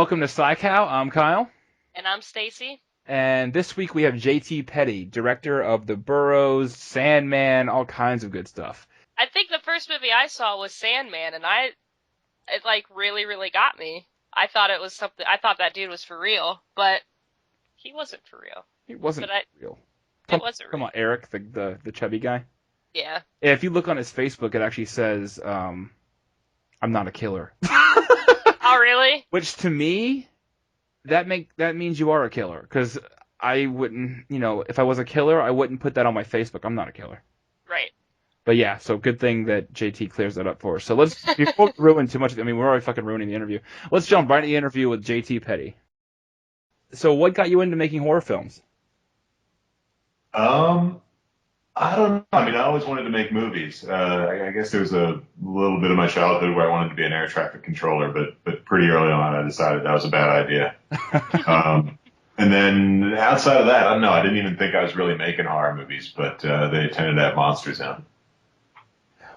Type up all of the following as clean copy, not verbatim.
welcome to PSYCOW. I'm Kyle. And I'm Stacy. And this week we have J.T. Petty, director of The Burrowers, Sandman, all kinds of good stuff. I think the first movie I saw was Sandman, and it like really, really got me. I thought it was something. I thought that dude was for real, but he wasn't for real. He wasn't real. It wasn't real. Come on, Eric, the chubby guy. Yeah. If you look on his Facebook, it actually says, "I'm not a killer." Oh, really? Which to me, that means you are a killer. Because I wouldn't, if I was a killer, I wouldn't put that on my Facebook. I'm not a killer. Right. But yeah, so good thing that JT clears that up for us. So before we ruin too much, we're already fucking ruining the interview. Let's jump right into the interview with JT Petty. So what got you into making horror films? I don't know. I mean, I always wanted to make movies. I guess there was a little bit of my childhood where I wanted to be an air traffic controller, but pretty early on I decided that was a bad idea. And then outside of that, I don't know. I didn't even think I was really making horror movies, but they tended to have monsters in them.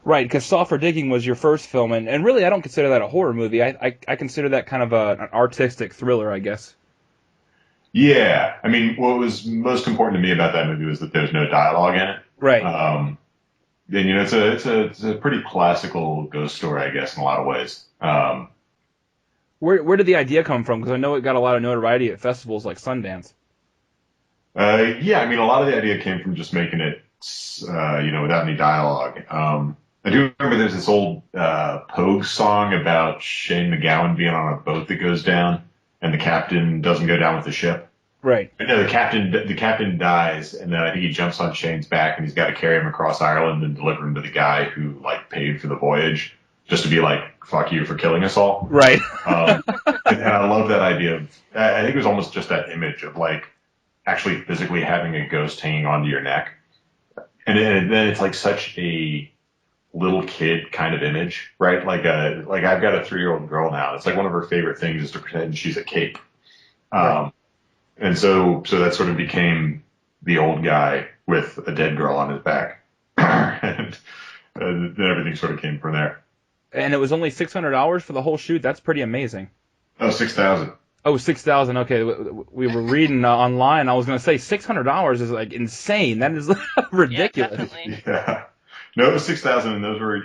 Right, because Saw for Digging was your first film, and really I don't consider that a horror movie. I consider that kind of an artistic thriller, I guess. Yeah. I mean, what was most important to me about that movie was that there's no dialogue in it. Right. And it's a pretty classical ghost story, I guess, in a lot of ways. Where did the idea come from? Because I know it got a lot of notoriety at festivals like Sundance. Yeah, I mean, a lot of the idea came from just making it, without any dialogue. I do remember there's this old Pogue song about Shane MacGowan being on a boat that goes down, and the captain doesn't go down with the ship. Right. No, the captain dies, and then I think he jumps on Shane's back, and he's got to carry him across Ireland and deliver him to the guy who paid for the voyage, just to be like, "Fuck you for killing us all." Right. And I love that idea of. I think it was almost just that image of actually physically having a ghost hanging onto your neck, and then it's like such a little kid kind of image, right? Like I've got a 3-year-old girl now. It's like one of her favorite things is to pretend she's a cape. Right. And so that sort of became the old guy with a dead girl on his back. and then everything sort of came from there. And it was only $600 for the whole shoot. That's pretty amazing. Oh, 6,000. Oh, 6,000. Okay, we were reading online. I was going to say $600 is insane. That is ridiculous. Yeah. No, it was 6,000, and those were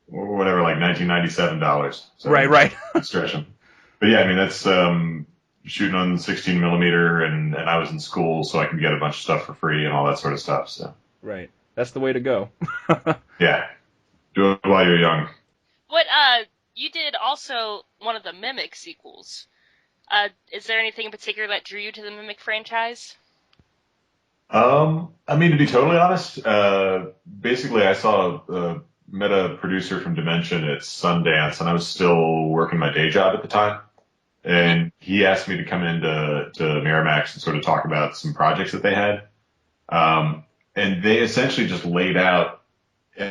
whatever, like $1997. So right. Stretching. But yeah, I mean that's shooting on 16 millimeter, and I was in school, so I could get a bunch of stuff for free and all that sort of stuff. So right, that's the way to go. Yeah, do it while you're young. What you did also one of the Mimic sequels. Is there anything in particular that drew you to the Mimic franchise? I mean, to be totally honest, basically I met a producer from Dimension at Sundance, and I was still working my day job at the time. And he asked me to come into Miramax and sort of talk about some projects that they had. And they essentially just laid out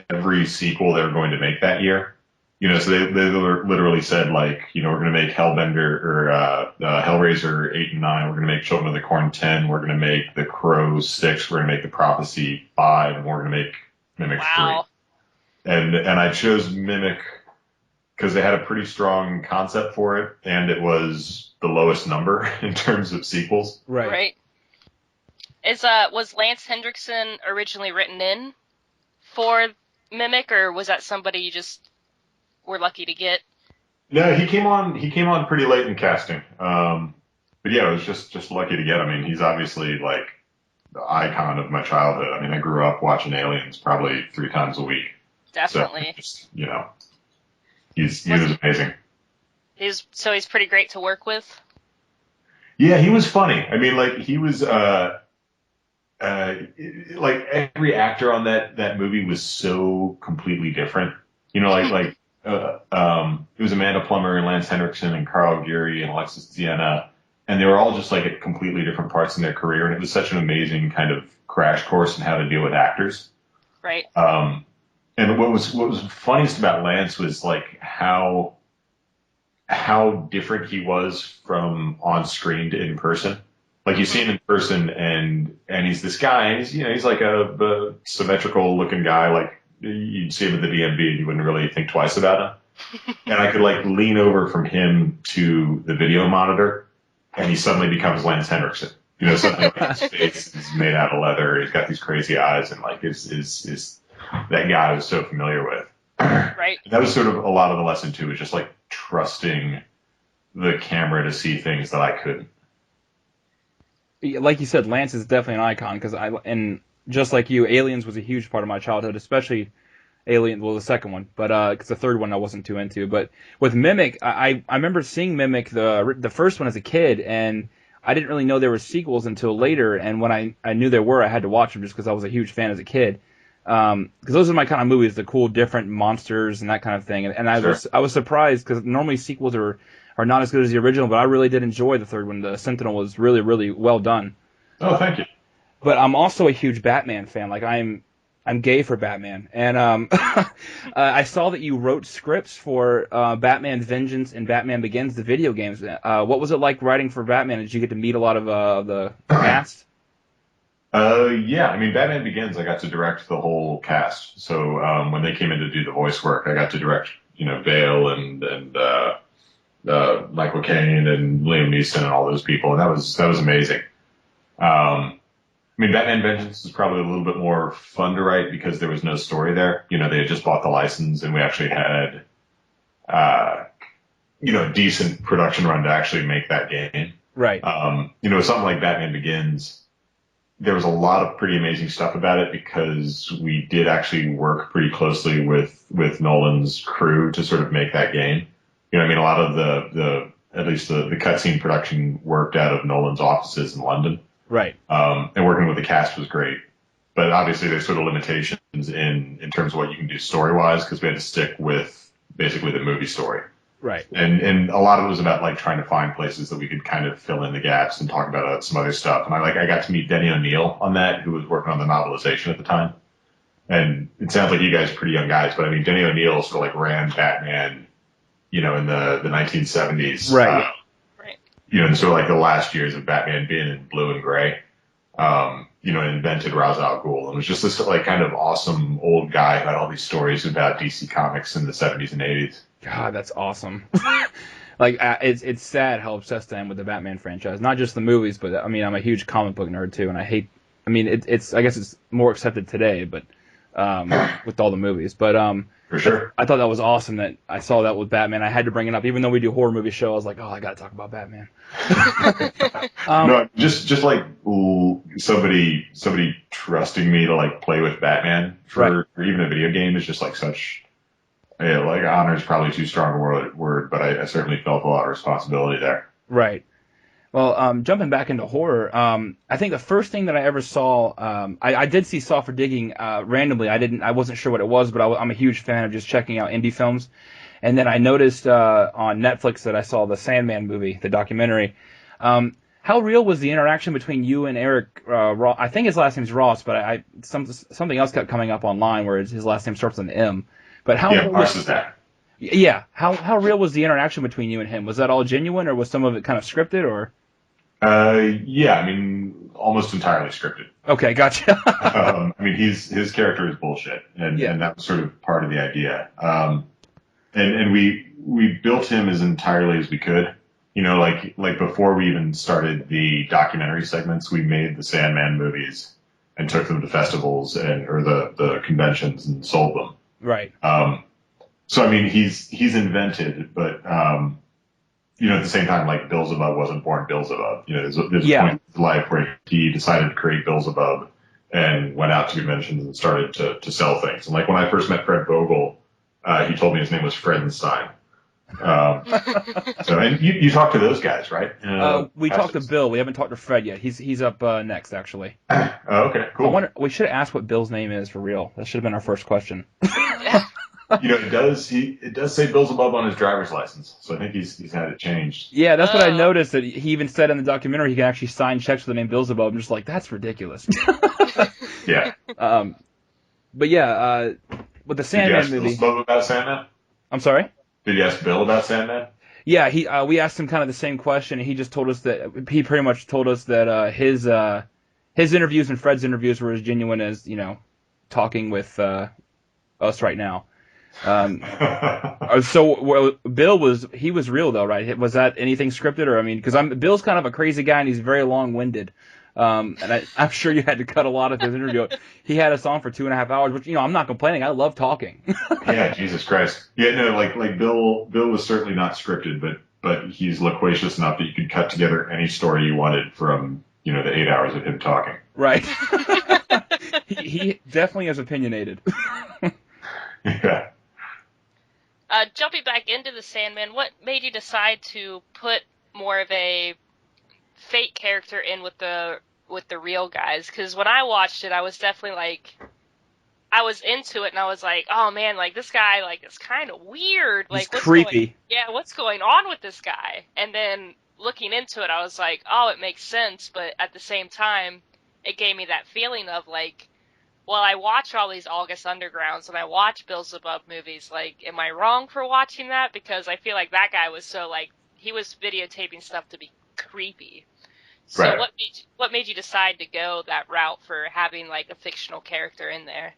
every sequel they were going to make that year. So they literally said, we're going to make Hellbender or Hellraiser 8 and 9. We're going to make Children of the Corn 10. We're going to make The Crow 6. We're going to make The Prophecy 5. And we're going to make Mimic 3. And I chose Mimic because they had a pretty strong concept for it, and it was the lowest number in terms of sequels. Right. Was Lance Hendrickson originally written in for Mimic, or was that somebody you just were lucky to get? No, he came on pretty late in casting. But yeah, it was just lucky to get him. I mean, he's obviously the icon of my childhood. I mean, I grew up watching Aliens probably 3 times a week. Definitely. So, he was amazing. He's pretty great to work with. Yeah, he was funny. I mean, he was every actor on that movie was so completely different. It was Amanda Plummer and Lance Henriksen and Carl Geary and Alexis Ziena, and they were all just at completely different parts in their career, and it was such an amazing kind of crash course in how to deal with actors. Right. And what was funniest about Lance was how different he was from on screen to in person. You see him in person, and he's this guy, and he's like a symmetrical looking guy. You'd see him at the DMV, and you wouldn't really think twice about him. and I could like lean over from him to the video monitor, and he suddenly becomes Lance Henriksen. You know, suddenly like, his face is made out of leather. He's got these crazy eyes, and like is that guy I was so familiar with. Right. That was sort of a lot of the lesson too, is just like trusting the camera to see things that I couldn't. Like you said, Lance is definitely an icon and just like you, Aliens was a huge part of my childhood, especially Alien, well, the second one, but because the third one I wasn't too into. But with Mimic, I remember seeing Mimic the first one as a kid, and I didn't really know there were sequels until later. And when I knew there were, I had to watch them just because I was a huge fan as a kid. Because those are my kind of movies, the cool, different monsters and that kind of thing. And I was surprised because normally sequels are not as good as the original, but I really did enjoy the third one. The Sentinel was really, really well done. Oh, thank you. But I'm also a huge Batman fan. Like I'm gay for Batman, and I saw that you wrote scripts for Batman Vengeance and Batman Begins, the video games. What was it like writing for Batman? Did you get to meet a lot of the cast? Yeah, I mean, Batman Begins, I got to direct the whole cast. So when they came in to do the voice work, I got to direct, you know, Bale and Michael Caine and Liam Neeson and all those people, and that was amazing. I mean, Batman Vengeance is probably a little bit more fun to write because there was no story there. You know, they had just bought the license, and we actually had, you know, a decent production run to actually make that game. Right. You know, something like Batman Begins, there was a lot of pretty amazing stuff about it because we did actually work pretty closely with Nolan's crew to sort of make that game. You know, I mean, a lot of the at least the cutscene production worked out of Nolan's offices in London. Right. And working with the cast was great. But obviously there's sort of limitations in terms of what you can do story-wise because we had to stick with basically the movie story. Right. And a lot of it was about like trying to find places that we could kind of fill in the gaps and talk about some other stuff. And I got to meet Denny O'Neil on that, who was working on the novelization at the time. And it sounds like you guys are pretty young guys, but I mean, Denny O'Neil sort of like ran Batman, you know, in the 1970s. Right. You know, in sort of like the last years of Batman being in blue and gray, you know, and invented Ra's al Ghul. And was just this like kind of awesome old guy who had all these stories about DC Comics in the 70s and 80s. God, that's awesome. Like, it's sad how obsessed I am with the Batman franchise. Not just the movies, but I mean, I'm a huge comic book nerd too, and I mean, it's I guess it's more accepted today, but with all the movies. But For sure. I thought that was awesome that I saw that with Batman. I had to bring it up, even though we do horror movie show. I was like, oh, I got to talk about Batman. No, just like somebody trusting me to like play with Batman for even a video game is just like such. Yeah, like honor is probably too strong a word, but I certainly felt a lot of responsibility there. Right. Well, jumping back into horror, I think the first thing that I ever saw, I did see Saw for Digging randomly. I wasn't sure what it was, but I'm a huge fan of just checking out indie films. And then I noticed on Netflix that I saw the Sandman movie, the documentary. How real was the interaction between you and Eric Ross? I think his last name's Ross, but something else kept coming up online where his last name starts with an M. But how real was that? Yeah, how real was the interaction between you and him? Was that all genuine, or was some of it kind of scripted, or? Yeah, I mean, almost entirely scripted. Okay, gotcha. I mean, his character is bullshit, and that was sort of part of the idea. And we built him as entirely as we could. You know, like before we even started the documentary segments, we made the Sandman movies and took them to festivals or the conventions and sold them. Right. So I mean, he's invented, but you know, at the same time, like Beelzebub wasn't born Beelzebub. You know, there's a point in his life where he decided to create Beelzebub and went out to conventions and started to sell things. And like when I first met Fred Vogel, he told me his name was Fredenstein. So and you talked to those guys, right? We talked to Bill. We haven't talked to Fred yet. He's up next, actually. Oh, okay, cool. We should have asked what Bill's name is for real. That should have been our first question. You know, it does say Beelzebub on his driver's license, so I think he's had it changed. Yeah, that's what I noticed. That he even said in the documentary he can actually sign checks with the name Beelzebub. I'm just like, that's ridiculous. Yeah. But yeah, with the Sandman movie. Did you ask Beelzebub about Sandman? I'm sorry? Did you ask Bill about Sandman? Yeah, we asked him kind of the same question, and he just told us that he pretty much told us that his interviews and Fred's interviews were as genuine as, you know, talking with us right now. Bill was real though, right? Was that anything scripted, or I mean, because Bill's kind of a crazy guy and he's very long-winded. And I'm sure you had to cut a lot of his interview. He had us on for 2.5 hours, which I'm not complaining. I love talking. Yeah, Jesus Christ. Yeah, no, like Bill was certainly not scripted, but he's loquacious enough that you could cut together any story you wanted from the 8 hours of him talking. Right. he definitely is opinionated. Yeah. Jumping back into the Sandman, what made you decide to put more of a fake character in with the real guys? Because when I watched it, I was definitely like, I was into it, and I was like, oh man, like this guy, like it's kind of weird. He's Like, creepy. what's going on with this guy? And then looking into it, I was like, oh, it makes sense. But at the same time, it gave me that feeling of like, well, I watch all these August Undergrounds and I watch Beelzebub movies. Like, am I wrong for watching that? Because I feel like that guy was so like, he was videotaping stuff to be creepy. So Right. what made you decide to go that route for having like a fictional character in there?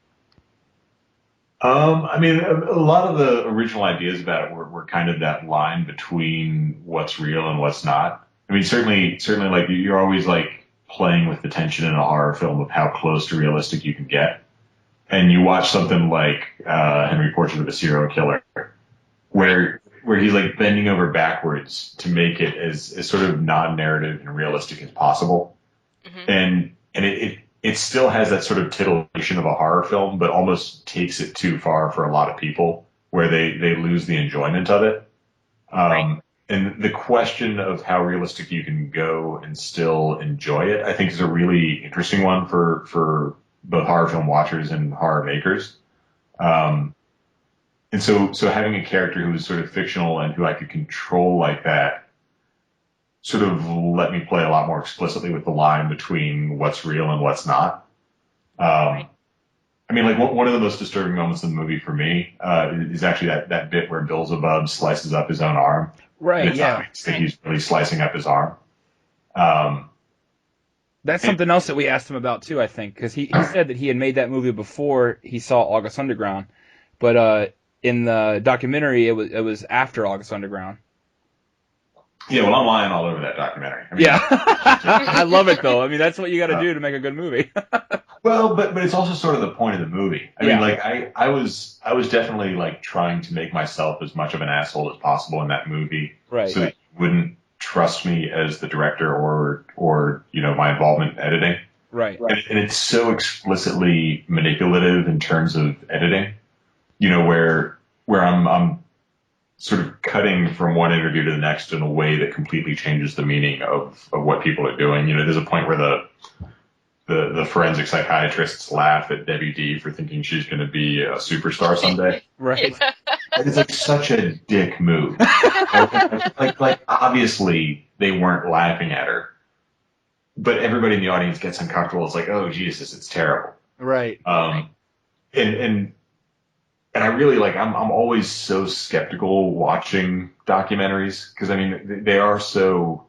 I mean, a lot of the original ideas about it were kind of that line between what's real and what's not. I mean, certainly, like you're always like playing with the tension in a horror film of how close to realistic you can get. And you watch something like Henry Portrait of a Serial Killer, where he's like bending over backwards to make it as sort of non-narrative and realistic as possible. Mm-hmm. And it still has that sort of titillation of a horror film, but almost takes it too far for a lot of people, where they lose the enjoyment of it. Right. And the question of how realistic you can go and still enjoy it, I think, is a really interesting one for both horror film watchers and horror makers. And so having a character who is sort of fictional and who I could control like that sort of let me play a lot more explicitly with the line between what's real and what's not. I mean, like one of the most disturbing moments in the movie for me is actually that bit where Beelzebub slices up his own arm. Right, And it's yeah. obvious that he's really slicing up his arm. That's something else that we asked him about too, I think, because he said that he had made that movie before he saw August Underground, but in the documentary it was after August Underground. Yeah, well, I'm lying all over that documentary. I mean, Yeah, I love it though. I mean, that's what you got to do to make a good movie. well, but it's also sort of the point of the movie. I Yeah. mean, like I was definitely like trying to make myself as much of an asshole as possible in that movie, Right. so that you wouldn't trust me as the director or my involvement in editing. Right. And it's so explicitly manipulative in terms of editing, where I'm sort of cutting from one interview to the next in a way that completely changes the meaning of what people are doing. There's a point where the forensic psychiatrists laugh at Debbie D for thinking she's going to be a superstar someday. Right. And it's like such a dick move. like obviously they weren't laughing at her, but everybody in the audience gets uncomfortable. It's like, oh Jesus, it's terrible. Right. And I really I'm always so skeptical watching documentaries, because I mean they are so,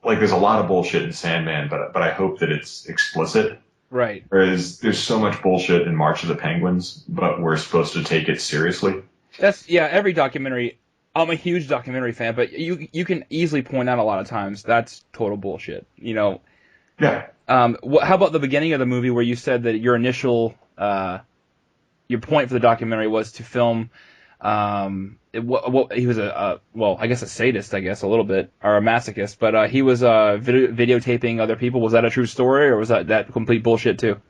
like, there's a lot of bullshit in Sandman, but I hope that it's explicit. Right. Whereas there's so much bullshit in March of the Penguins, but we're supposed to take it seriously. Every documentary. I'm a huge documentary fan, but you can easily point out a lot of times that's total bullshit. Yeah. How about the beginning of the movie where you said that your initial your point for the documentary was to film he was I guess a sadist, I guess, a little bit, or a masochist, but he was videotaping other people. Was that a true story, or was that complete bullshit too?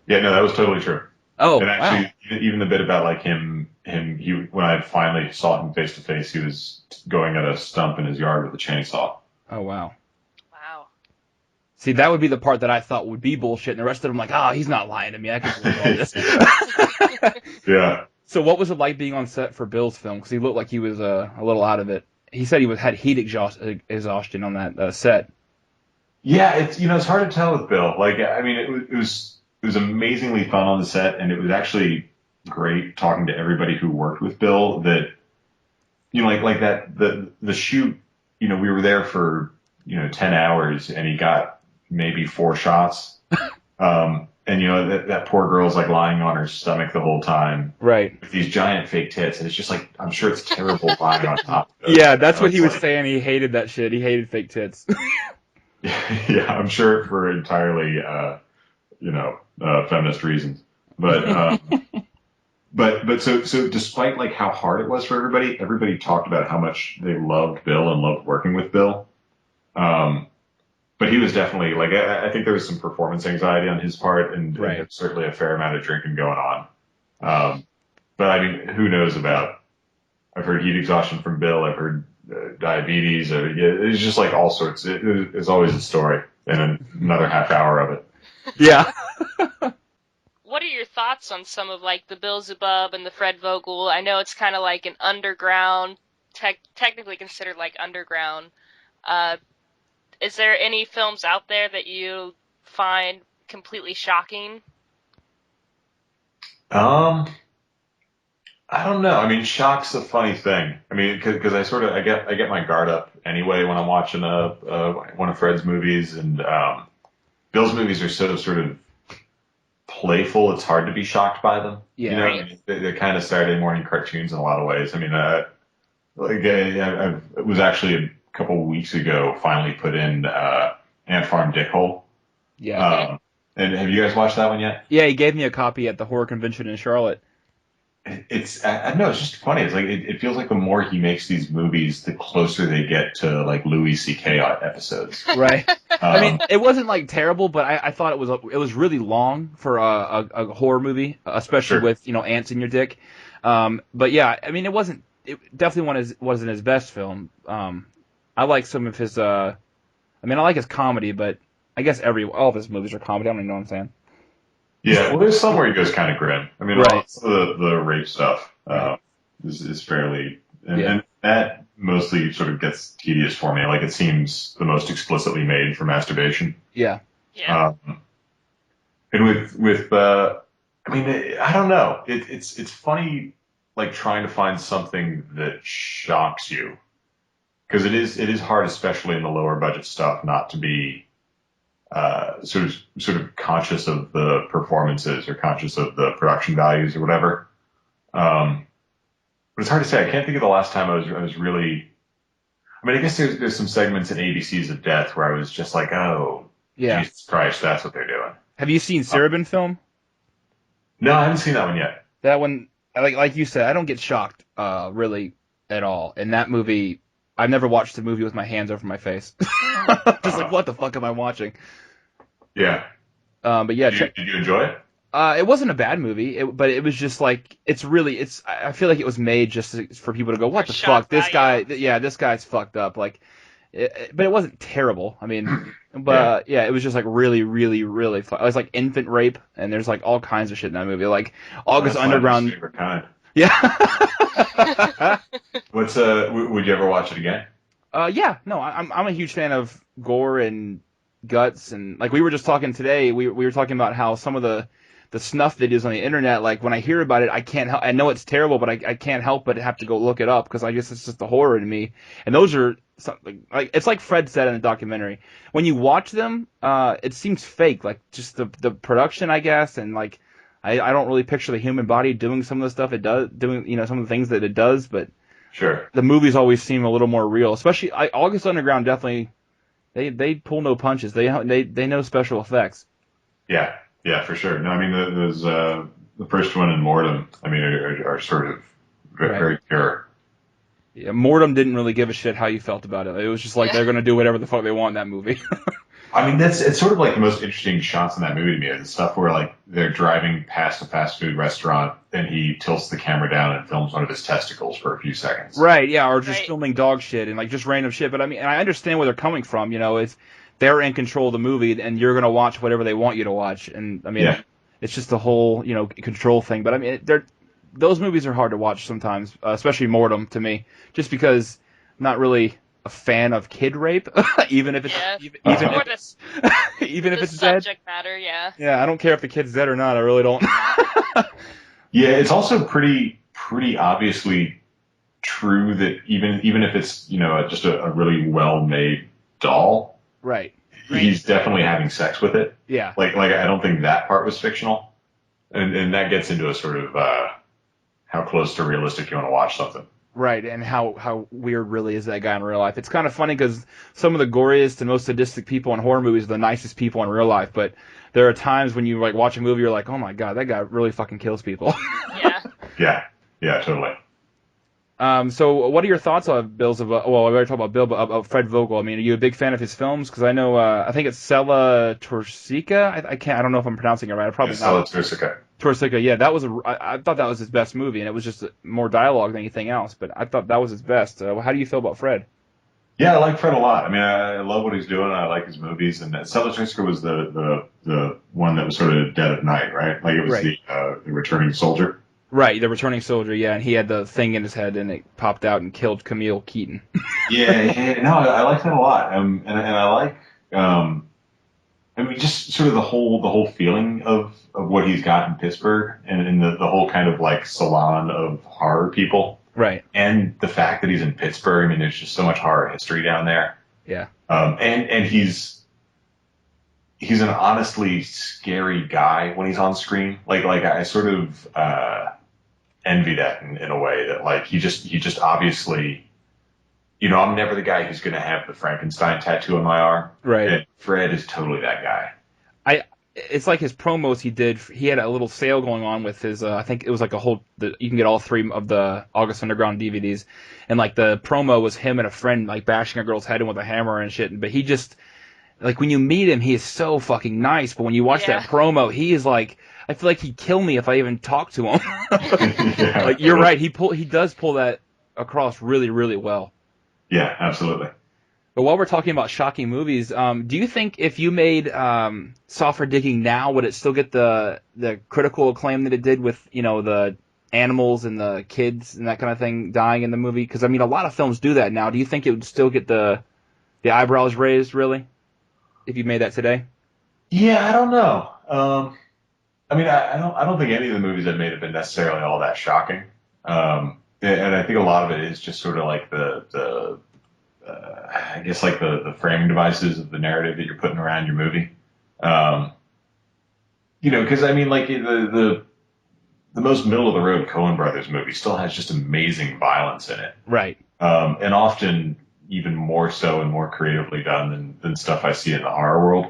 Yeah, no, that was totally true. Oh, and actually, wow. even the bit about like him, when I finally saw him face to face, he was going at a stump in his yard with a chainsaw. Oh, wow. Wow. See, that would be the part that I thought would be bullshit, and the rest of them like, he's not lying to me. I can believe all this. Yeah. So what was it like being on set for Bill's film? Because he looked like he was a little out of it. He said he had heat exhaustion on that set. Yeah, it's hard to tell with Bill. Like, I mean, it was amazingly fun on the set, and it was actually great talking to everybody who worked with Bill. That like that the shoot. We were there for 10 hours, and he got maybe 4 shots. And and that poor girl's like lying on her stomach the whole time Right. with these giant fake tits, and it's just like I'm sure it's terrible lying on top of it. Yeah, that's what he was like, saying. He hated that shit. He hated fake tits. Yeah, I'm sure for entirely feminist reasons, but. So despite like how hard it was for everybody talked about how much they loved Bill and loved working with Bill. But he was definitely like I think there was some performance anxiety on his part, and Right. certainly a fair amount of drinking going on. But I mean, who knows about? I've heard heat exhaustion from Bill. I've heard diabetes. It's just like all sorts. It's always a story, and another half hour of it. Yeah. What are your thoughts on some of like the Beelzebub and the Fred Vogel? I know it's kind of like an underground, technically considered like underground. Is there any films out there that you find completely shocking? I don't know. I mean, shock's a funny thing. I mean, because I get my guard up anyway when I'm watching one of Fred's movies, and Bill's movies are so sort of playful. It's hard to be shocked by them. Yeah. You know, I mean, they're kind of Saturday morning cartoons in a lot of ways. I mean, I was actually a couple weeks ago finally put in Ant Farm Dickhole. Yeah. And have you guys watched that one yet? Yeah, he gave me a copy at the horror convention in Charlotte. I know, it's just funny. It's like it feels like the more he makes these movies, the closer they get to like Louis C.K. episodes. Right. I mean, it wasn't like terrible, but I thought it was really long for a horror movie, especially Sure. with ants in your dick. But yeah, I mean, it definitely wasn't his best film. I like some of his. I like his comedy, but I guess all of his movies are comedy. I don't even know what I'm saying. Yeah, well, there's some where he goes kind of grim. I mean, Right. some of the rape stuff is fairly, and that mostly sort of gets tedious for me. Like, it seems the most explicitly made for masturbation. Yeah. Yeah. And I mean, I don't know. It's funny, like trying to find something that shocks you, because it is hard, especially in the lower budget stuff, not to be sort of conscious of the performances or conscious of the production values or whatever. But it's hard to say. I can't think of the last time I was really. I mean, I guess there's some segments in ABC's of Death where I was just like, oh, Yeah. Jesus Christ, that's what they're doing. Have you seen Serabin film? No, I haven't seen that one yet. That one, like you said, I don't get shocked really at all. In that movie, I've never watched a movie with my hands over my face. Just like, what the fuck am I watching? Yeah. But yeah, Did you enjoy it? it wasn't a bad movie, but it was just like I feel like it was made just for people to go, what the fuck, this guy, this guy's fucked up. Like, but it wasn't terrible. I mean, but yeah, it was just like really, really, really fun. It was like infant rape, and there's like all kinds of shit in that movie, like August That's Underground. my favorite kind. Yeah. Would you ever watch it again? Yeah, no, I'm a huge fan of gore and guts, and like we were just talking today, we were talking about how some of the snuff videos on the internet, like when I hear about it, I can't help. I know it's terrible, but I can't help but have to go look it up because I guess it's just the horror in me. And those are something like it's like Fred said in the documentary. When you watch them, it seems fake, like just the production, I guess, and like I don't really picture the human body doing some of the stuff it does, doing some of the things that it does, but Sure. the movies always seem a little more real. Especially August Underground definitely. They pull no punches. They know special effects. Yeah, for sure. No, I mean those the first one and Mortem, I mean, are sort of very pure. Yeah, Mortem didn't really give a shit how you felt about it. It was just like they're gonna do whatever the fuck they want in that movie. I mean, it's sort of like the most interesting shots in that movie to me. Is the stuff where like they're driving past a fast food restaurant and he tilts the camera down and films one of his testicles for a few seconds. Right, yeah, or just filming dog shit and like just random shit. But I mean, and I understand where they're coming from. They're in control of the movie and you're gonna watch whatever they want you to watch. And I mean, it's just the whole control thing. But I mean, those movies are hard to watch sometimes, especially Mortem to me, just because I'm not really a fan of kid rape, even if it's even if it's dead. Subject matter, yeah. Yeah, I don't care if the kid's dead or not. I really don't. Yeah, it's also pretty obviously true that even if it's just a really well made doll, right? he's definitely having sex with it. Yeah. Like I don't think that part was fictional, and that gets into a sort of how close to realistic you want to watch something. Right, and how weird really is that guy in real life. It's kind of funny because some of the goriest and most sadistic people in horror movies are the nicest people in real life, but there are times when you like watch a movie, you're like, oh my god, that guy really fucking kills people. Yeah. Yeah, totally. So what are your thoughts on Bill's? Well, we already talked about Bill, but of Fred Vogel. I mean, are you a big fan of his films? Because I know, I think it's Sella Torsica. I don't know if I'm pronouncing it right. Probably not. Sella Torsica. Torsica, yeah, that was I thought that was his best movie, and it was just more dialogue than anything else. But I thought that was his best. How do you feel about Fred? Yeah, I like Fred a lot. I mean, I love what he's doing. I like his movies, and Sella Torsica was the one that was sort of Dead of Night, right? Like it was right. the returning soldier. Right, the returning soldier, yeah, and he had the thing in his head, and it popped out and killed Camille Keaton. Yeah, no, I like that a lot, and I like, I mean, just sort of the whole feeling of what he's got in Pittsburgh, and the whole kind of like salon of horror people, right? And the fact that he's in Pittsburgh, I mean, there's just so much horror history down there. Yeah. And he's an honestly scary guy when he's on screen. Like I sort of envy that in a way that like he just obviously, you know, I'm never the guy who's going to have the Frankenstein tattoo on my arm. Right. And Fred is totally that guy. It's like his promos he did. He had a little sale going on with his. I think it was like you can get all 3 of the August Underground DVDs, and like the promo was him and a friend like bashing a girl's head in with a hammer and shit. But he just like when you meet him, he is so fucking nice. But when you watch that promo, he is like, I feel like he'd kill me if I even talked to him. Yeah, like you're right. He does pull that across really, really well. Yeah, absolutely. But while we're talking about shocking movies, do you think if you made Saw for Digging now, would it still get the critical acclaim that it did with, you know, the animals and the kids and that kind of thing dying in the movie? Because, I mean, a lot of films do that now. Do you think it would still get the eyebrows raised, really, if you made that today? Yeah, I don't know. I mean, I don't think any of the movies I've made have been necessarily all that shocking. And I think a lot of it is just sort of like I guess like the framing devices of the narrative that you're putting around your movie. You know, because I mean, like the most middle of the road Coen Brothers movie still has just amazing violence in it, right? And often even more so and more creatively done than stuff I see in the horror world.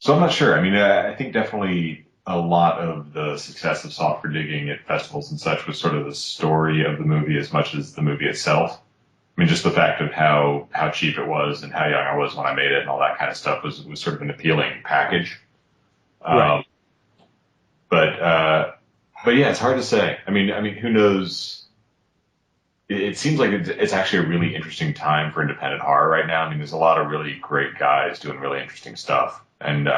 So I'm not sure. I mean, I think definitely a lot of the success of Saw for Digging at festivals and such was sort of the story of the movie as much as the movie itself. I mean, just the fact of how cheap it was and how young I was when I made it and all that kind of stuff was sort of an appealing package. Right. But yeah, it's hard to say. I mean, who knows? It seems like it's actually a really interesting time for independent horror right now. I mean, there's a lot of really great guys doing really interesting stuff. And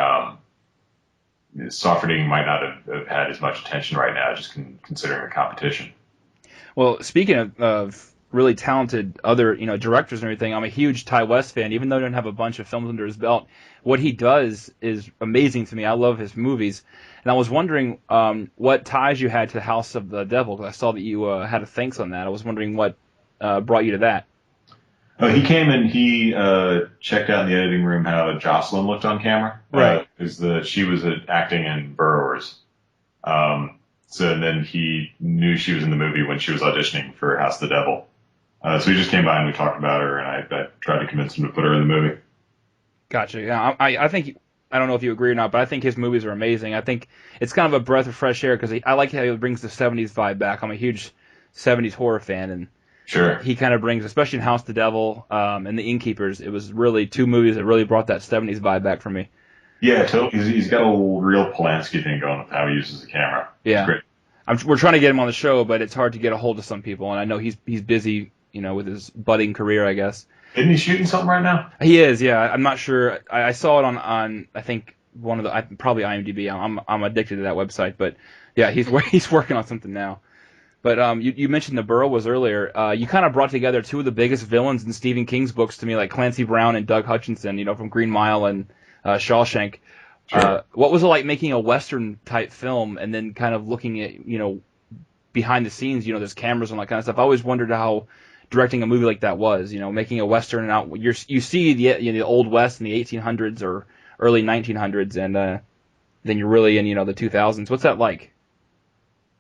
Saw for Digging might not have had as much attention right now, just considering the competition. Well, speaking of really talented other, you know, directors and everything, I'm a huge Ty West fan. Even though he doesn't have a bunch of films under his belt, what he does is amazing to me. I love his movies. And I was wondering what ties you had to the House of the Devil, because I saw that you had a thanks on that. I was wondering what brought you to that. He came and he checked out in the editing room how Jocelyn looked on camera. Right. Because she was acting in Burrowers. So then he knew she was in the movie when she was auditioning for House of the Devil. So he just came by and we talked about her, and I tried to convince him to put her in the movie. Gotcha. Yeah, I think, I don't know if you agree or not, but I think his movies are amazing. I think it's kind of a breath of fresh air because I like how he brings the 70s vibe back. I'm a huge 70s horror fan, and sure, he kind of brings, especially in House of the Devil and The Innkeepers, it was really 2 movies that really brought that 70s vibe back for me. Yeah, totally. He's got a real Polanski thing going with how he uses the camera. Yeah. It's great. We're trying to get him on the show, but it's hard to get a hold of some people, and I know he's busy, you know, with his budding career, I guess. Isn't he shooting something right now? He is, yeah. I'm not sure. I saw it on I think one of the probably IMDb. I'm addicted to that website, but yeah, he's working on something now. But you mentioned the Burrowers earlier. You kind of brought together 2 of the biggest villains in Stephen King's books to me, like Clancy Brown and Doug Hutchinson, you know, from Green Mile and Shawshank. Sure. What was it like making a Western type film and then kind of looking at, you know, behind the scenes, you know, there's cameras and all that kind of stuff. I always wondered how directing a movie like that was. Making a western out. You see the old west in the 1800s or early 1900s, and then you're really in the 2000s. What's that like?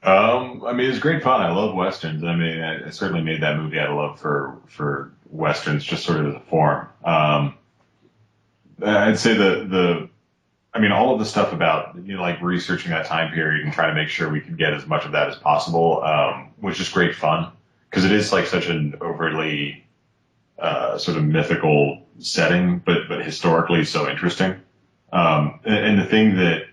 I mean, it's great fun. I love westerns. I mean, I certainly made that movie out of love for westerns, just sort of as a form. I'd say I mean, all of the stuff about, like researching that time period and trying to make sure we could get as much of that as possible, was just great fun because it is like such an overly, sort of mythical setting, but historically so interesting. And the thing that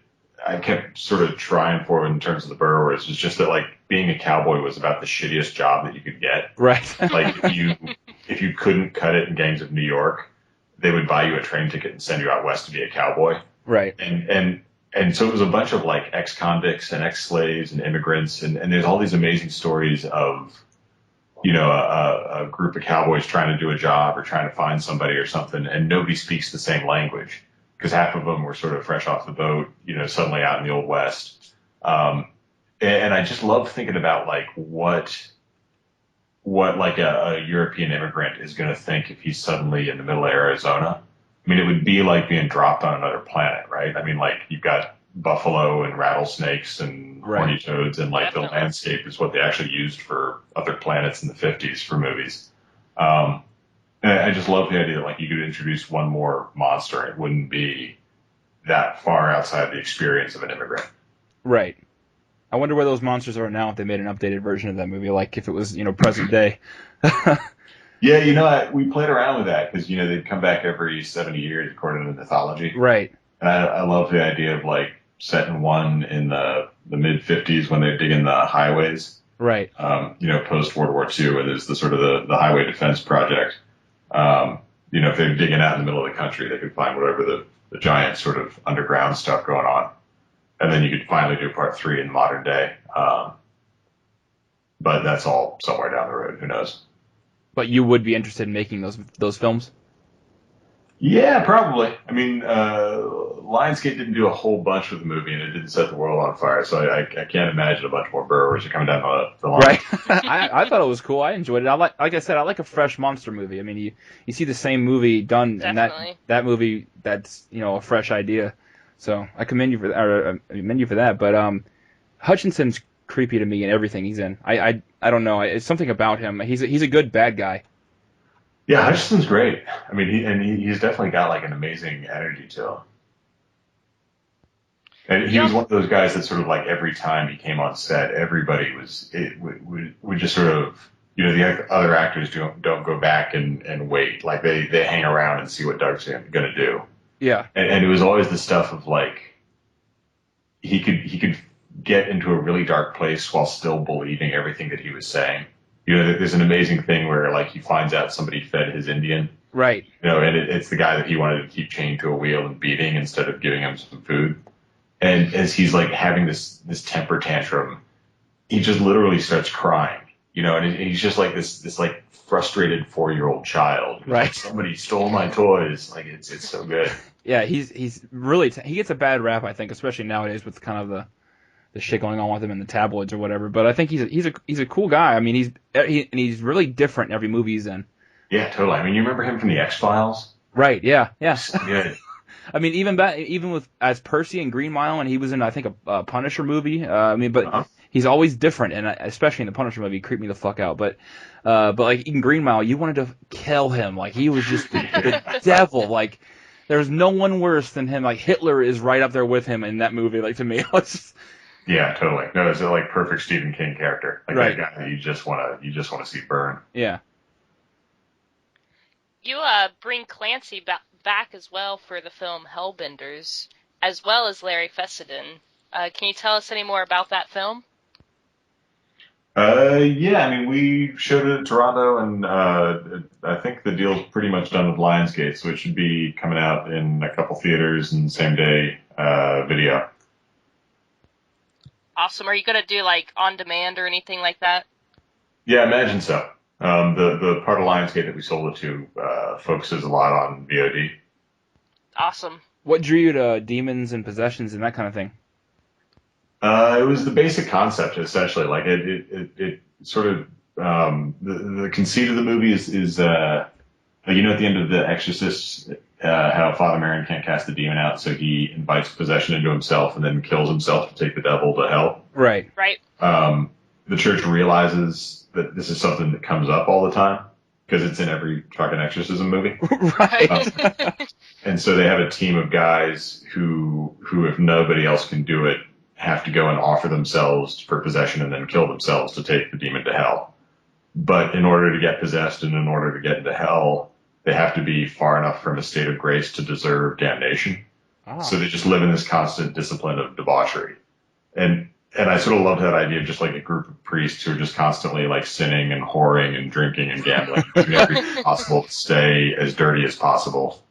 I kept sort of trying for in terms of the Burrowers was just that like being a cowboy was about the shittiest job that you could get. Right. Like if you couldn't cut it in gangs of New York, they would buy you a train ticket and send you out west to be a cowboy. Right. And so it was a bunch of like ex-convicts and ex-slaves and immigrants. And there's all these amazing stories of, a group of cowboys trying to do a job or trying to find somebody or something. And nobody speaks the same language because half of them were sort of fresh off the boat, suddenly out in the old West. And I just love thinking about like what like a European immigrant is going to think if he's suddenly in the middle of Arizona. I mean, it would be like being dropped on another planet, right? I mean, like you've got buffalo and rattlesnakes and horny toads, and like the landscape is what they actually used for other planets in the 50s for movies. And I just love the idea that like you could introduce one more monster. It wouldn't be that far outside the experience of an immigrant. Right. I wonder where those monsters are now if they made an updated version of that movie, like if it was, present day. Yeah, we played around with that because, they'd come back every 70 years according to the mythology. Right. And I love the idea of like setting one in the mid 50s when they're digging the highways. Right. Post World War II, where there's the sort of the highway defense project. If they're digging out in the middle of the country, they could find whatever the giant sort of underground stuff going on. And then you could finally do part 3 in modern day. But that's all somewhere down the road. Who knows? But you would be interested in making those films? Yeah, probably. I mean, Lionsgate didn't do a whole bunch with the movie, and it didn't set the world on fire. So I can't imagine a bunch more Burrowers are coming down the line. Right. I thought it was cool. I enjoyed it. Like I said, I like a fresh monster movie. I mean, you see the same movie done, Definitely. and that movie that's a fresh idea. So I commend you for that. Or I commend you for that. But Hutchinson's creepy to me in everything he's in. I don't know. It's something about him. He's a good bad guy. Yeah, Hutchinson's great. I mean, he's definitely got like an amazing energy to him. And he was one of those guys that sort of like every time he came on set, everybody would just sort of, the other actors don't go back and wait. Like they hang around and see what Doug's going to do. Yeah. And it was always the stuff of like, he could get into a really dark place while still believing everything that he was saying. There's an amazing thing where like he finds out somebody fed his Indian. Right. And it's the guy that he wanted to keep chained to a wheel and beating instead of giving him some food. And as he's like having this temper tantrum, he just literally starts crying, and he's just like this like frustrated 4-year-old child. Right. Like, somebody stole my toys. Like it's so good. Yeah, he's really he gets a bad rap, I think, especially nowadays with kind of the shit going on with him in the tabloids or whatever. But I think he's a cool guy. I mean, he's really different in every movie he's in. Yeah, totally. I mean, you remember him from the X-Files? Right. Yeah. Yeah. So good. I mean, even with as Percy in Green Mile, and he was in I think a Punisher movie. But he's always different, and especially in the Punisher movie, he creeped me the fuck out. But like in Green Mile, you wanted to kill him. Like he was just the devil. Like there's no one worse than him. Like Hitler is right up there with him in that movie. Like to me, it's just... Yeah, totally. No, it's a like perfect Stephen King character. Like right. That guy that you just want to see burn. Yeah. You bring Clancy back as well for the film Hellbenders, as well as Larry Fessenden. Can you tell us any more about that film? Yeah, I mean, we showed it at Toronto, and I think the deal's pretty much done with Lionsgate, so it should be coming out in a couple theaters and same day video. Awesome. Are you going to do like on demand or anything like that? Yeah, I imagine so. The part of Lionsgate that we sold it to focuses a lot on VOD. Awesome. What drew you to demons and possessions and that kind of thing? It was the basic concept, essentially. Like it sort of the conceit of the movie is like, you know, at the end of The Exorcist, how Father Merrin can't cast the demon out, so he invites possession into himself and then kills himself to take the devil to hell. Right. Right. The church realizes that this is something that comes up all the time because it's in every fucking exorcism movie. Right. And so they have a team of guys who, if nobody else can do it, have to go and offer themselves for possession and then kill themselves to take the demon to hell. But in order to get possessed and in order to get into hell, they have to be far enough from a state of grace to deserve damnation. Oh. So they just live in this constant discipline of debauchery. And I sort of love that idea of just like a group of priests who are just constantly like sinning and whoring and drinking and gambling, doing everything possible to stay as dirty as possible.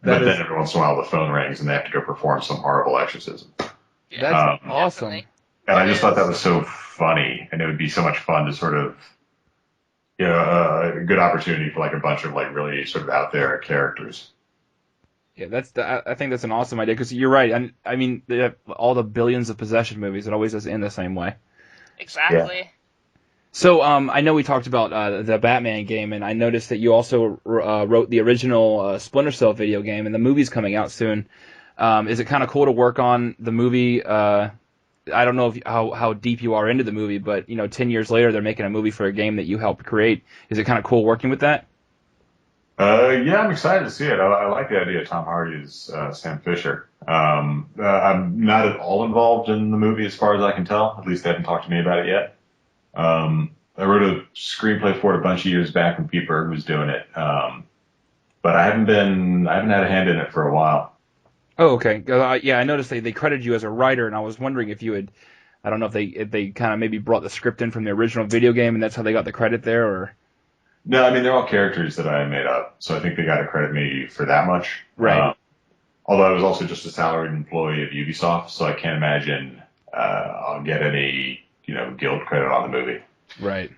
Then every once in a while the phone rings and they have to go perform some horrible exorcism. That's awesome. Definitely. And I just thought that was so funny, and it would be so much fun to sort of, you know, a good opportunity for like a bunch of like really sort of out there characters. Yeah, I think that's an awesome idea because you're right. And I mean, all the billions of possession movies, it always does end the same way. Exactly. Yeah. So I know we talked about the Batman game, and I noticed that you also wrote the original Splinter Cell video game, and the movie's coming out soon. Is it kind of cool to work on the movie? I don't know how deep you are into the movie, but 10 years later they're making a movie for a game that you helped create. Is it kind of cool working with that? Yeah, I'm excited to see it. I like the idea of Tom Hardy as Sam Fisher. I'm not at all involved in the movie as far as I can tell. At least they haven't talked to me about it yet. I wrote a screenplay for it a bunch of years back when Pete Berg was doing it. But I haven't had a hand in it for a while. Oh, okay. Yeah, I noticed they credited you as a writer, and I was wondering if you had, I don't know if they kind of maybe brought the script in from the original video game, and that's how they got the credit there, or. No, I mean, they're all characters that I made up, so I think they got to credit me for that much. Right. Although I was also just a salaried employee of Ubisoft, so I can't imagine I'll get any, guild credit on the movie. Right.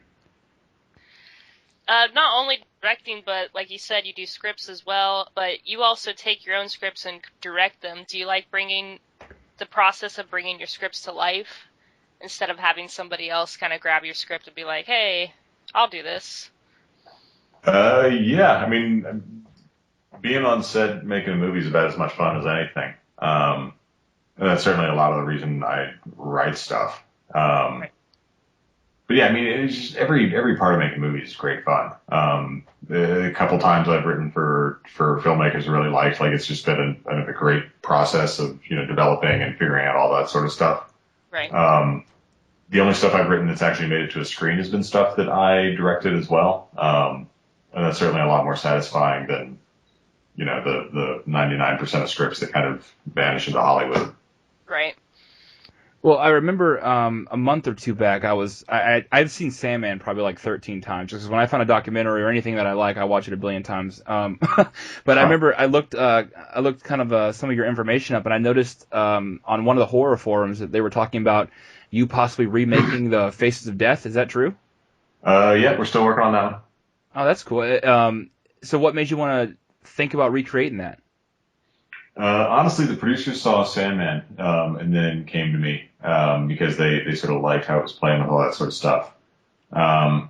Not only directing, but like you said, you do scripts as well, but you also take your own scripts and direct them. Do you like the process of bringing your scripts to life instead of having somebody else kind of grab your script and be like, hey, I'll do this? Yeah, I mean, being on set making a movie is about as much fun as anything. And that's certainly a lot of the reason I write stuff. Right. But yeah, I mean, it's just every part of making movies is great fun. A couple times I've written for filmmakers I really liked, like it's just been a great process of, developing and figuring out all that sort of stuff. Right. The only stuff I've written that's actually made it to a screen has been stuff that I directed as well. And that's certainly a lot more satisfying than, the 99% of scripts that kind of vanish into Hollywood. Right. Well, I remember a month or two back, I've seen Sandman probably like 13 times. Just 'cause when I find a documentary or anything that I like, I watch it a billion times. But I remember I looked kind of some of your information up, and I noticed on one of the horror forums that they were talking about you possibly remaking the Faces of Death. Is that true? Yeah, we're still working on that one. Oh, that's cool. So what made you want to think about recreating that? Honestly, the producers saw Sandman, and then came to me, because they sort of liked how it was playing with all that sort of stuff. And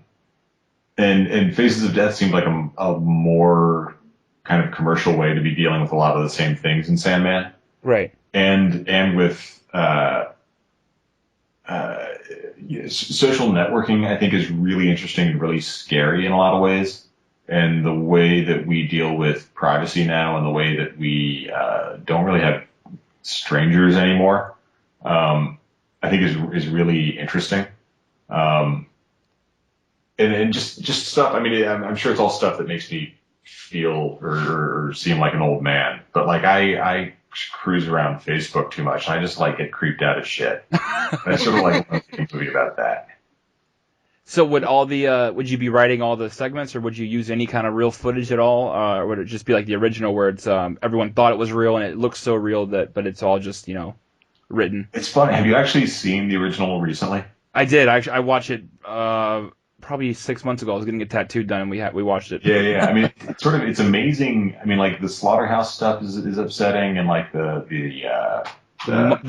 Faces of Death seemed like a more kind of commercial way to be dealing with a lot of the same things in Sandman. Right. And with, social networking, I think is really interesting and really scary in a lot of ways. And the way that we deal with privacy now and the way that we don't really have strangers anymore, I think is really interesting. And just stuff, I mean, I'm sure it's all stuff that makes me feel or seem like an old man. But like I cruise around Facebook too much. I just like get creeped out of shit. I sort of like want to make a movie about that. So would you be writing all the segments, or would you use any kind of real footage at all, or would it just be like the original where it's everyone thought it was real and it looks so real but it's all just written? It's funny. Have you actually seen the original recently? I did. I watched it probably 6 months ago. I was getting a tattoo done, and we watched it. Yeah. I mean, it's amazing. I mean, like the slaughterhouse stuff is upsetting, and like the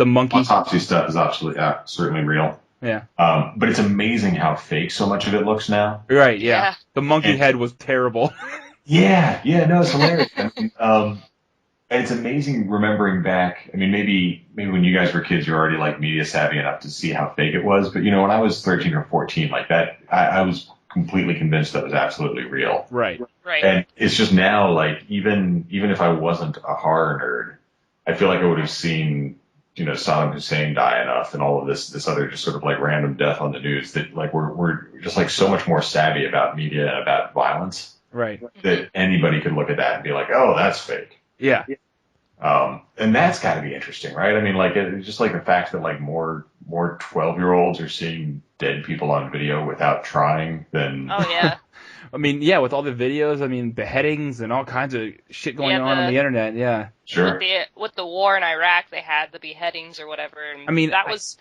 monkey autopsy stuff is absolutely certainly real. Yeah. But it's amazing how fake so much of it looks now. Right. Yeah. Yeah. The monkey And head was terrible. yeah, no, it's hilarious. I mean, and it's amazing remembering back. I mean, maybe when you guys were kids, you're already like media savvy enough to see how fake it was. But when I was 13 or 14, like that, I was completely convinced that was absolutely real. Right. Right. And it's just now, like, even if I wasn't a horror nerd, I feel like I would have seen, Saddam Hussein die enough and all of this other just sort of like random death on the news that like we're just like so much more savvy about media and about violence Right. that anybody could look at that and be like, oh, that's fake. Yeah. And that's got to be interesting, right? I mean, like, it's just like the fact that like more 12-year-olds are seeing dead people on video without trying than. Oh yeah. I mean, yeah, with all the videos, I mean, beheadings and all kinds of shit going on the internet. Yeah. Sure. With the war in Iraq, they had the beheadings or whatever, and I mean, that was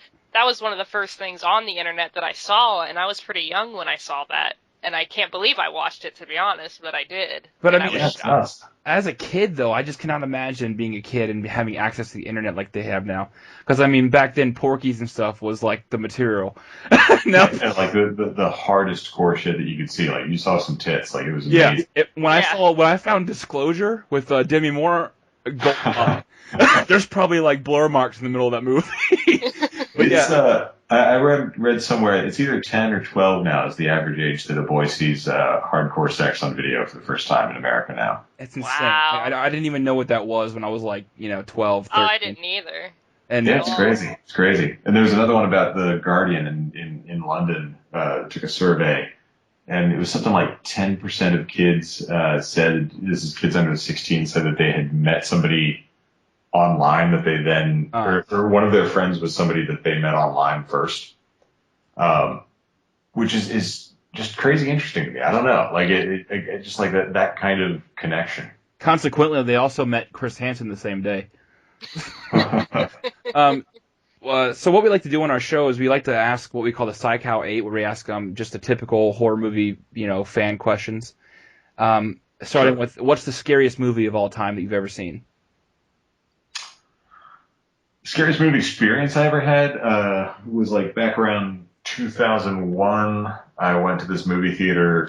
one of the first things on the internet that I saw, and I was pretty young when I saw that, and I can't believe I watched it, to be honest, but I did. But and I mean, was Yeah, shocked. it's nuts. as a kid, though, I just cannot imagine being a kid and having access to the internet like they have now. Because, I mean, back then, Porky's and stuff was like the material. No. And like the hardest core shit that you could see, like you saw some tits, like it was Yeah. amazing. When I found Disclosure with Demi Moore, there's probably like blur marks in the middle of that movie. But It's yeah. I read somewhere it's either 10 or 12 now is the average age that a boy sees hardcore sex on video for the first time in America now. It's insane. Wow. I didn't even know what that was when I was like, 12, 13. Oh, I didn't either. And Yeah, it's crazy. It's crazy. And there was another one about the Guardian in London, took a survey, and it was something like 10% of kids said, this is kids under 16, said that they had met somebody online that they then, or one of their friends was somebody that they met online first, which is just crazy interesting to me. I don't know, like it just like that kind of connection. consequently, they also met Chris Hansen the same day. So what we like to do on our show is we like to ask what we call the PSYCOW 8, where we ask just the typical horror movie, fan questions. Starting with, what's the scariest movie of all time that you've ever seen? Scariest movie experience I ever had was like back around 2001. I went to this movie theater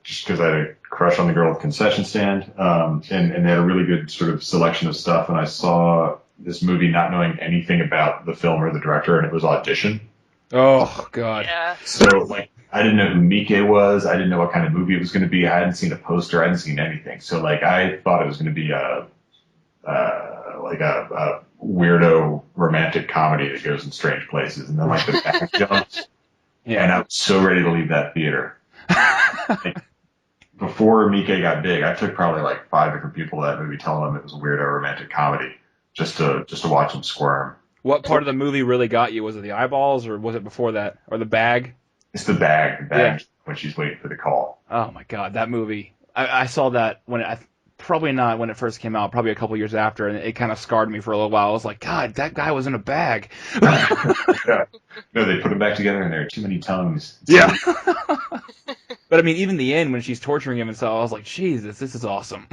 just because I had a crush on the girl at the concession stand, and they had a really good sort of selection of stuff. And I saw this movie not knowing anything about the film or the director, and it was Audition. Oh, God. Yeah. So like I didn't know who Mike was. I didn't know what kind of movie it was going to be. I hadn't seen a poster. I hadn't seen anything. So like I thought it was going to be a weirdo romantic comedy that goes in strange places, and then like the back jumps, Yeah. and I was so ready to leave that theater. Like, before Mike got big, I took probably like 5 different people to that movie, telling them it was a weirdo romantic comedy, just to watch them squirm. What part of the movie really got you? Was it the eyeballs, or was it before that? Or the bag? It's the bag Yeah. when she's waiting for the call. Oh, my God, that movie. I saw that probably not when it first came out, probably a couple years after, and it kind of scarred me for a little while. I was like, God, that guy was in a bag. Yeah. No, they put them back together, and there are too many tongues. Yeah. But I mean, even the end when she's torturing him and stuff, I was like, Jesus, this is awesome.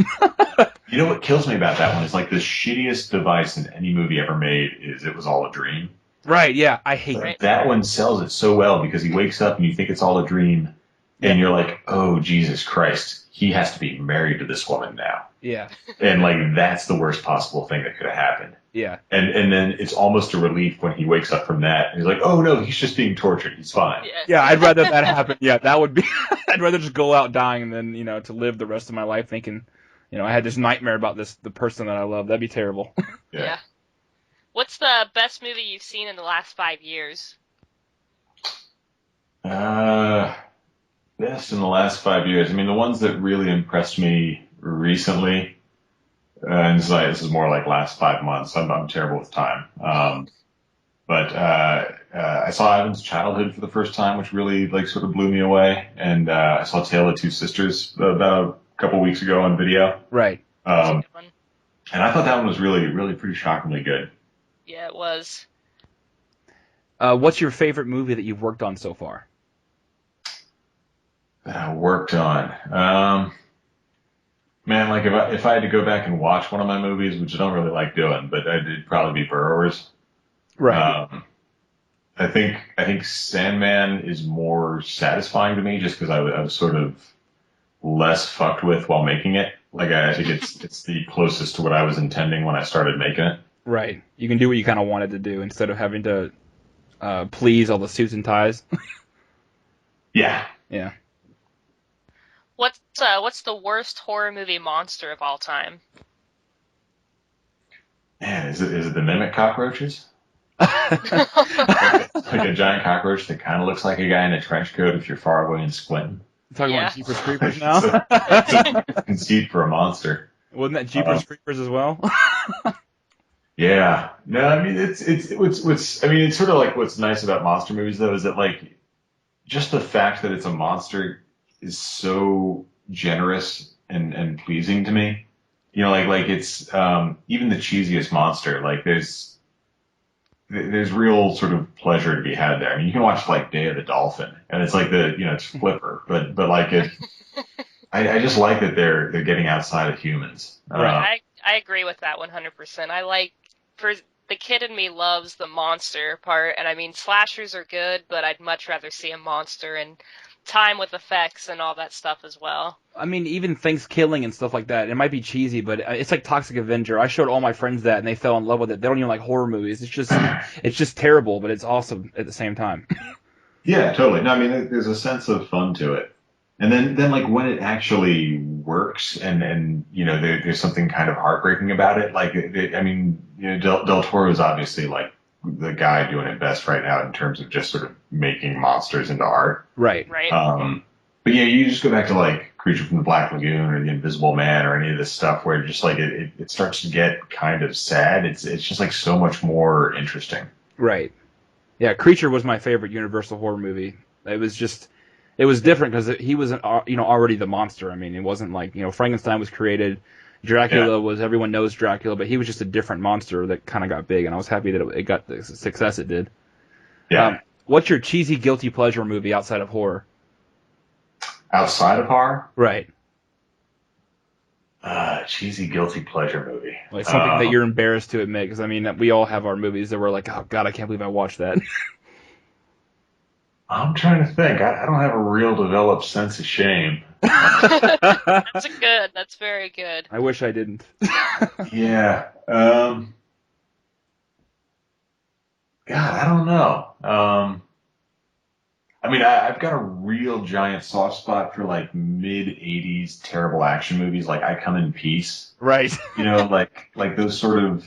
You know what kills me about that one is like the shittiest device in any movie ever made is it was all a dream. Right, yeah, I hate But it. that one sells it so well because he wakes up and you think it's all a dream, and you're like, oh, Jesus Christ, he has to be married to this woman now. Yeah, And like that's the worst possible thing that could have happened. yeah. And then it's almost a relief when he wakes up from that and he's like, oh no, he's just being tortured. He's fine. Yeah. Yeah, I'd rather that happen. Yeah, that would be, I'd rather just go out dying than, to live the rest of my life thinking, I had this nightmare about the person that I love. That'd be terrible. Yeah. What's the best movie you've seen in the last 5 years? Best in the last 5 years. I mean, the ones that really impressed me recently, and this is more like last 5 months. I'm terrible with time. But I saw Ivan's Childhood for the first time, which really like sort of blew me away. And I saw Tale of Two Sisters about a couple weeks ago on video. Right. That's a good one. And I thought that one was really, really pretty shockingly good. Yeah, it was. What's your favorite movie that you've worked on so far? That I worked on. Man, like if I had to go back and watch one of my movies, which I don't really like doing, but it'd probably be Burrowers. Right. I think Sandman is more satisfying to me just because I was sort of less fucked with while making it. Like I think it's the closest to what I was intending when I started making it. Right. You can do what you kind of wanted to do instead of having to please all the suits and ties. Yeah. Yeah. What's the worst horror movie monster of all time? Man, is it the mimic cockroaches? Like a giant cockroach that kind of looks like a guy in a trench coat if you're far away and squinting. Talking Yeah. about Jeepers Creepers It's now. a conceit for a monster. Wasn't that Jeepers Creepers as well? Yeah. No, I mean what's I mean it's sort of like what's nice about monster movies though is that like just the fact that it's a monster is so generous and pleasing to me. You know, like it's even the cheesiest monster, like there's real sort of pleasure to be had there. I mean, you can watch like Day of the Dolphin, and it's like it's Flipper, but like I just like that they're getting outside of humans. Right. I agree with that 100%. For the kid in me loves the monster part, and I mean slashers are good, but I'd much rather see a monster and time with effects and all that stuff as well. I mean, even things killing and stuff like that. It might be cheesy, but it's like Toxic Avenger. I showed all my friends that, and they fell in love with it. They don't even like horror movies. It's just terrible, but it's awesome at the same time. Yeah, totally. No, I mean, there's a sense of fun to it. And then like when it actually works and there's something kind of heartbreaking about it. Like, I mean, Del Toro is obviously like the guy doing it best right now in terms of just sort of making monsters into art. Right. Right. But yeah, you just go back to like Creature from the Black Lagoon or The Invisible Man or any of this stuff where just like it starts to get kind of sad. It's just like so much more interesting. Right. Yeah, Creature was my favorite Universal horror movie. It was different because he was already the monster. I mean, it wasn't like Frankenstein was created, Dracula was everyone knows Dracula, but he was just a different monster that kind of got big, and I was happy that it got the success it did. Yeah. What's your cheesy guilty pleasure movie outside of horror? Outside of horror? Right. Cheesy guilty pleasure movie. Like something that you're embarrassed to admit, because I mean, we all have our movies that we're like, oh god, I can't believe I watched that. I'm trying to think. I don't have a real developed sense of shame. That's very good. I wish I didn't. Yeah. God, I don't know. I mean, I've got a real giant soft spot for like mid '80s terrible action movies, like I Come in Peace. Right. Like those sort of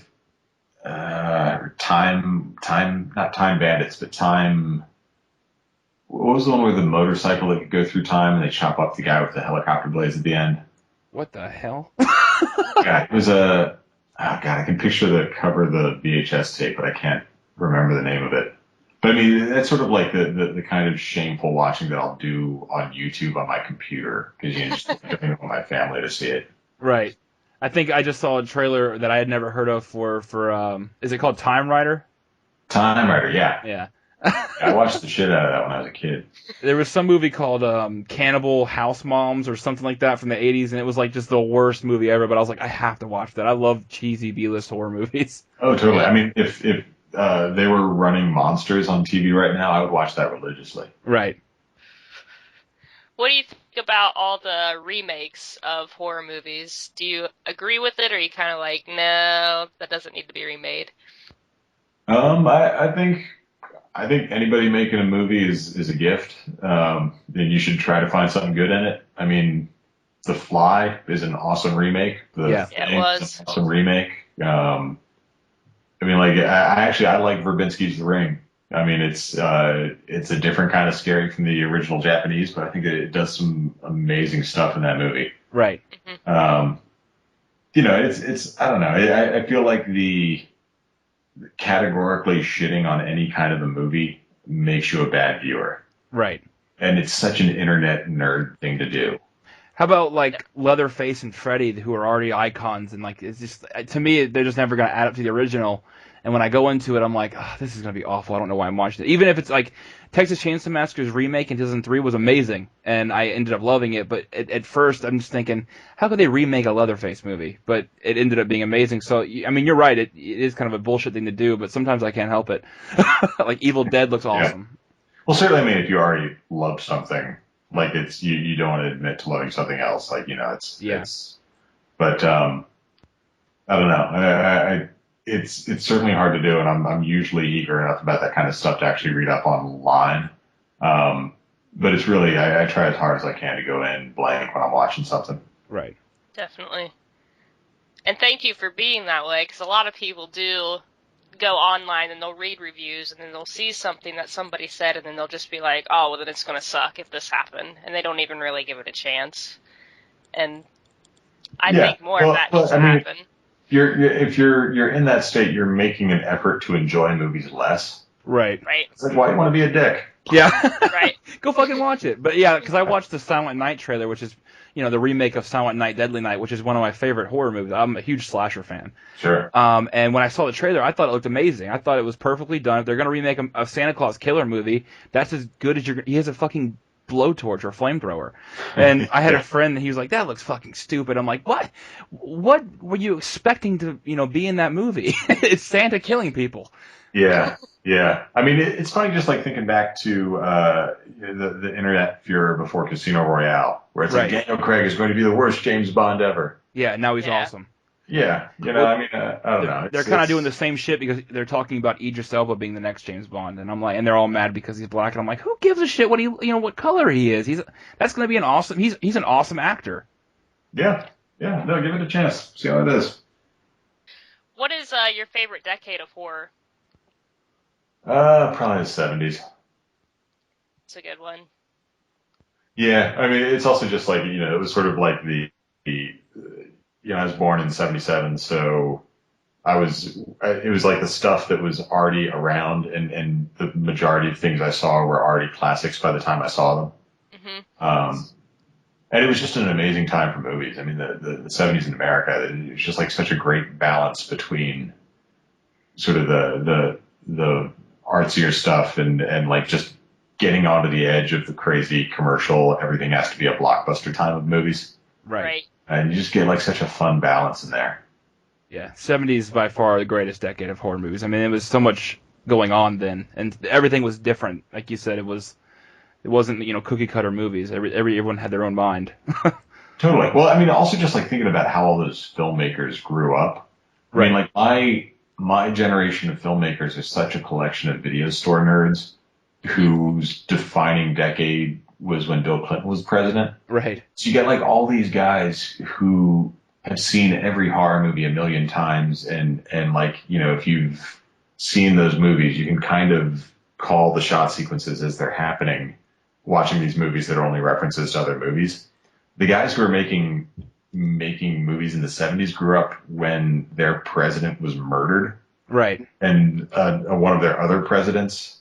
not time bandits, but time. What was the one with the motorcycle that could go through time and they chop up the guy with the helicopter blades at the end? What the hell? Yeah, it was a. Oh God, I can picture the cover of the VHS tape, but I can't remember the name of it. But I mean, that's sort of like the kind of shameful watching that I'll do on YouTube on my computer because just don't want my family to see it. Right. I think I just saw a trailer that I had never heard of for is it called Time Rider? Time Rider, yeah. Yeah. I watched the shit out of that when I was a kid. There was some movie called Cannibal House Moms or something like that from the 80s, and it was like just the worst movie ever, but I was like, I have to watch that. I love cheesy B-list horror movies. Oh, totally. I mean, if they were running monsters on TV right now, I would watch that religiously. Right. What do you think about all the remakes of horror movies? Do you agree with it, or are you kind of like, no, that doesn't need to be remade? I think anybody making a movie is a gift, and you should try to find something good in it. I mean, The Fly is an awesome remake. Yeah, it was an awesome remake. I mean, like I like Verbinski's The Ring. I mean, it's a different kind of scary from the original Japanese, but I think that it does some amazing stuff in that movie. Right. It's I don't know. I feel like the categorically shitting on any kind of a movie makes you a bad viewer. Right. And it's such an internet nerd thing to do. How about like Leatherface and Freddy, who are already icons, and like it's just to me they're just never going to add up to the original. And when I go into it, I'm like, oh, this is gonna be awful. I don't know why I'm watching it. Even if it's like Texas Chainsaw Massacre's remake in 2003 was amazing, and I ended up loving it. But at first, I'm just thinking, how could they remake a Leatherface movie? But it ended up being amazing. So I mean, you're right. It is kind of a bullshit thing to do, but sometimes I can't help it. Like Evil Dead looks Yeah. awesome. Well, certainly, I mean, if you already love something, like it's you don't want to admit to loving something else. Like Yeah. but I don't know. It's certainly hard to do, and I'm usually eager enough about that kind of stuff to actually read up online. But it's really I try as hard as I can to go in blank when I'm watching something. Right. Definitely. And thank you for being that way, because a lot of people do go online and they'll read reviews and then they'll see something that somebody said and then they'll just be like, oh, well, then it's going to suck if this happened. And they don't even really give it a chance. And I think more of that needs to happen. If you're in that state, you're making an effort to enjoy movies less. Right. Right. It's like, why do you want to be a dick? Yeah. Right. Go fucking watch it. But yeah, because I watched the Silent Night trailer, which is, the remake of Silent Night, Deadly Night, which is one of my favorite horror movies. I'm a huge slasher fan. Sure. And when I saw the trailer, I thought it looked amazing. I thought it was perfectly done. If they're going to remake a Santa Claus killer movie, that's as good as he has a fucking blowtorch or flamethrower. And I had a friend, and he was like, that looks fucking stupid. I'm like, what? What were you expecting to, be in that movie? It's Santa killing people. Yeah. Yeah. I mean, it's funny just like thinking back to the internet furor before Casino Royale, where it's like Daniel Craig is going to be the worst James Bond ever. Yeah, now he's awesome. Yeah. I mean, I don't know. They're kind of doing the same shit because they're talking about Idris Elba being the next James Bond, and I'm like, and they're all mad because he's black, and I'm like, who gives a shit what color he is? That's going to be an awesome. He's an awesome actor. Yeah. Yeah. No, give it a chance. See how it is. What is your favorite decade of horror? Probably the 70s. It's a good one. Yeah, I mean, it's also just like, it was sort of like I was born in 77, so it was like the stuff that was already around, and the majority of things I saw were already classics by the time I saw them. Mm-hmm. And it was just an amazing time for movies. I mean, the 70s in America, it was just like such a great balance between sort of the artsier stuff and like just getting onto the edge of the crazy commercial, everything has to be a blockbuster time of movies. Right. And you just get like such a fun balance in there. Yeah, 70s by far the greatest decade of horror movies. I mean, it was so much going on then, and everything was different. Like you said, it wasn't cookie cutter movies. Everyone had their own mind. Totally. Well, I mean, also just like thinking about how all those filmmakers grew up. I mean, like my generation of filmmakers is such a collection of video store nerds whose defining decade was when Bill Clinton was president. Right. So you get like all these guys who have seen every horror movie a million times, and like, if you've seen those movies, you can kind of call the shot sequences as they're happening, watching these movies that are only references to other movies. The guys who are making movies in the 70s grew up when their president was murdered. Right. And one of their other presidents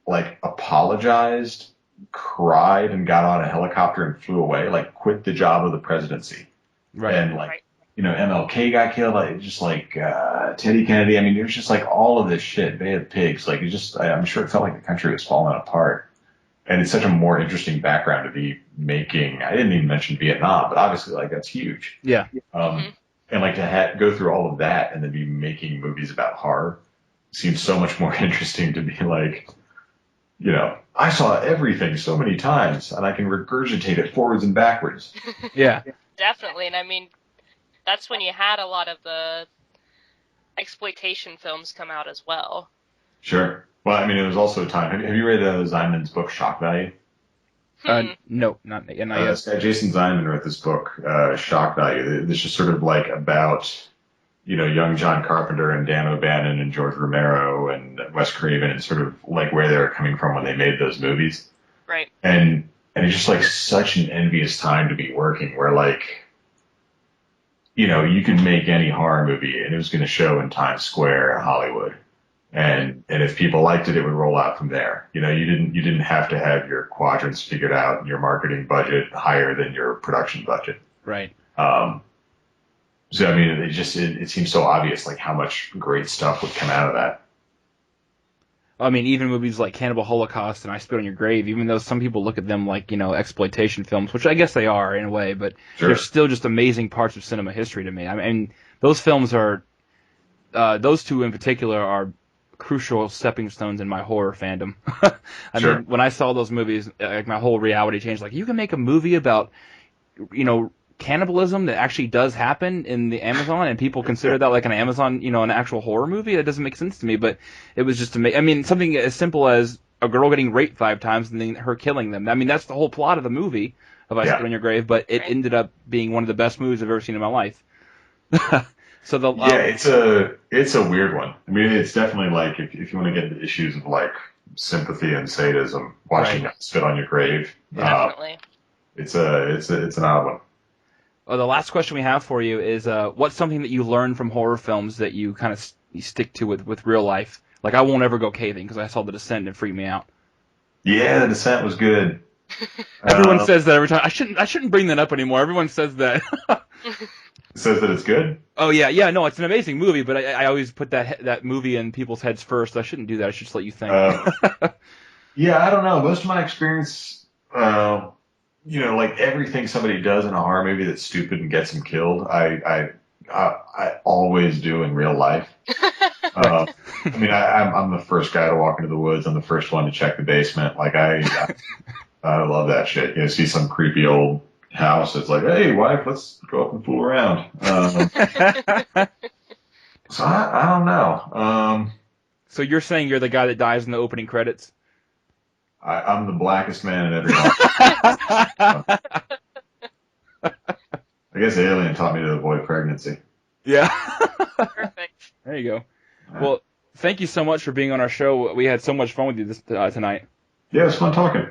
like apologized, cried, and got on a helicopter and flew away, like quit the job of the presidency. Right. And like, MLK got killed, like just like Teddy Kennedy. I mean, there's just like all of this shit. They had pigs. Like I'm sure it felt like the country was falling apart. And it's such a more interesting background to be making. I didn't even mention Vietnam, but obviously like that's huge. Yeah. And like to go through all of that and then be making movies about horror seems so much more interesting to be like, I saw everything so many times and I can regurgitate it forwards and backwards. Yeah. Definitely. And I mean, that's when you had a lot of the exploitation films come out as well. Sure. Well, I mean, it was also a time. Have you read Ziman's book, Shock Value? No, not yet. Jason Ziman wrote this book, Shock Value. This is sort of like about, young John Carpenter and Dan O'Bannon and George Romero and Wes Craven and sort of like where they were coming from when they made those movies. Right. And it's just like such an envious time to be working where like, you could make any horror movie and it was going to show in Times Square in Hollywood. And if people liked it, it would roll out from there. You didn't have to have your quadrants figured out and your marketing budget higher than your production budget. Right. So I mean, it seems so obvious, like how much great stuff would come out of that. I mean, even movies like Cannibal Holocaust and I Spit on Your Grave, even though some people look at them like, exploitation films, which I guess they are in a way, but Sure. they're still just amazing parts of cinema history to me. I mean, those films are, those two in particular are crucial stepping stones in my horror fandom. I Sure. mean, when I saw those movies, like my whole reality changed. Like, you can make a movie about, cannibalism that actually does happen in the Amazon, and people consider that like an Amazon, an actual horror movie. That doesn't make sense to me, but it was just I mean, something as simple as a girl getting raped 5 times and then her killing them. I mean, that's the whole plot of the movie of I Yeah. Spit on Your Grave, but it ended up being one of the best movies I've ever seen in my life. So Yeah, it's a weird one. I mean, it's definitely like if you want to get into issues of like sympathy and sadism, watching Right. Spit on Your Grave, Definitely. it's an odd one. The last question we have for you is, what's something that you learned from horror films that you kind of you stick to with real life? Like, I won't ever go caving because I saw The Descent and it freaked me out. Yeah, The Descent was good. Everyone says that every time. I shouldn't bring that up anymore. Everyone says that. Says that it's good. Oh yeah, no, it's an amazing movie, but I always put that movie in people's heads first. I shouldn't do that. I should just let you think. Yeah, I don't know. Most of my experience, like everything somebody does in a horror movie that's stupid and gets them killed, I always do in real life. I mean, I'm the first guy to walk into the woods. I'm the first one to check the basement. Like I love that shit. See some creepy old house. It's like, hey, wife, let's go up and fool around. So I don't know. So you're saying you're the guy that dies in the opening credits? I'm the blackest man in every horror. I guess Alien taught me to avoid pregnancy. Yeah. Perfect. There you go. Well, thank you so much for being on our show. We had so much fun with you tonight. Yeah, it was fun talking.